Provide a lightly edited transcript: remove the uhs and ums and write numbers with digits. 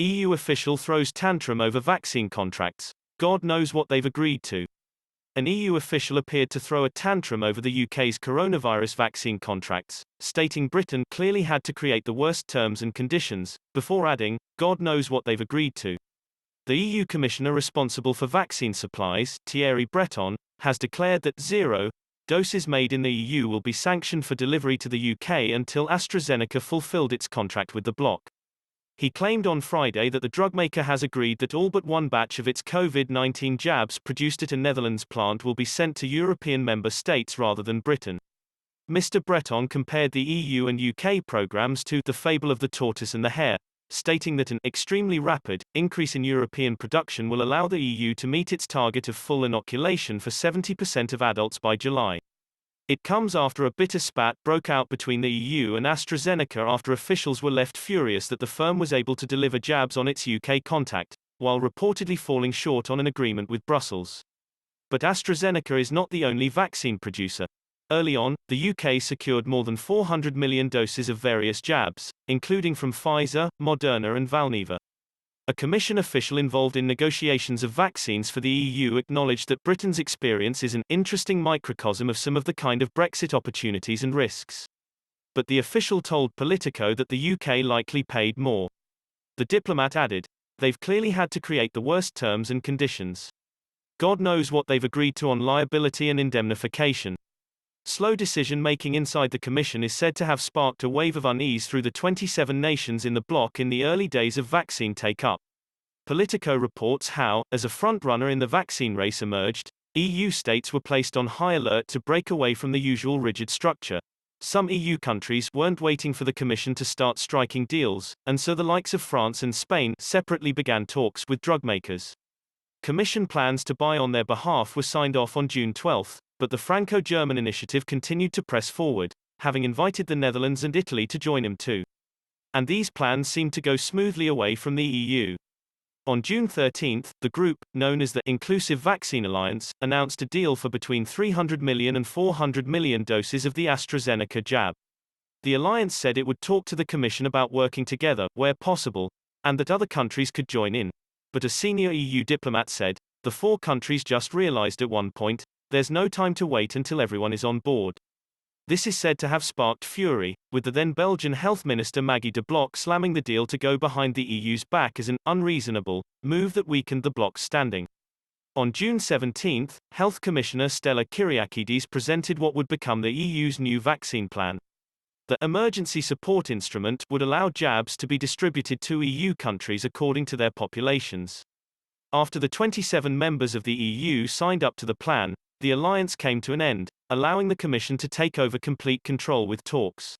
EU official throws tantrum over vaccine contracts. God knows what they've agreed to. An EU official appeared to throw a tantrum over the UK's coronavirus vaccine contracts, stating Britain clearly had to create the worst terms and conditions, before adding, God knows what they've agreed to. The EU Commissioner responsible for vaccine supplies, Thierry Breton, has declared that zero doses made in the EU will be sanctioned for delivery to the UK until AstraZeneca fulfilled its contract with the bloc. He claimed on Friday that the drug maker has agreed that all but one batch of its COVID-19 jabs produced at a Netherlands plant will be sent to European member states rather than Britain. Mr. Breton compared the EU and UK programs to the fable of the tortoise and the hare, stating that an extremely rapid increase in European production will allow the EU to meet its target of full inoculation for 70% of adults by July. It comes after a bitter spat broke out between the EU and AstraZeneca after officials were left furious that the firm was able to deliver jabs on its UK contact, while reportedly falling short on an agreement with Brussels. But AstraZeneca is not the only vaccine producer. Early on, the UK secured more than 400 million doses of various jabs, including from Pfizer, Moderna and Valneva. A Commission official involved in negotiations of vaccines for the EU acknowledged that Britain's experience is an interesting microcosm of some of the kind of Brexit opportunities and risks. But the official told Politico that the UK likely paid more. The diplomat added, they've clearly had to create the worst terms and conditions. God knows what they've agreed to on liability and indemnification. Slow decision-making inside the Commission is said to have sparked a wave of unease through the 27 nations in the bloc in the early days of vaccine take-up. Politico reports how, as a front-runner in the vaccine race emerged, EU states were placed on high alert to break away from the usual rigid structure. Some EU countries weren't waiting for the Commission to start striking deals, and so the likes of France and Spain separately began talks with drug makers. Commission plans to buy on their behalf were signed off on June 12. But the Franco-German initiative continued to press forward, having invited the Netherlands and Italy to join him too. And these plans seemed to go smoothly away from the EU. On June 13, the group, known as the Inclusive Vaccine Alliance, announced a deal for between 300 million and 400 million doses of the AstraZeneca jab. The alliance said it would talk to the Commission about working together, where possible, and that other countries could join in. But a senior EU diplomat said, the four countries just realized at one point, there's no time to wait until everyone is on board. This is said to have sparked fury, with the then Belgian Health Minister Maggie de Blok slamming the deal to go behind the EU's back as an unreasonable move that weakened the bloc's standing. On June 17, Health Commissioner Stella Kyriakides presented what would become the EU's new vaccine plan. The emergency support instrument would allow jabs to be distributed to EU countries according to their populations. After the 27 members of the EU signed up to the plan, the alliance came to an end, allowing the Commission to take over complete control with talks.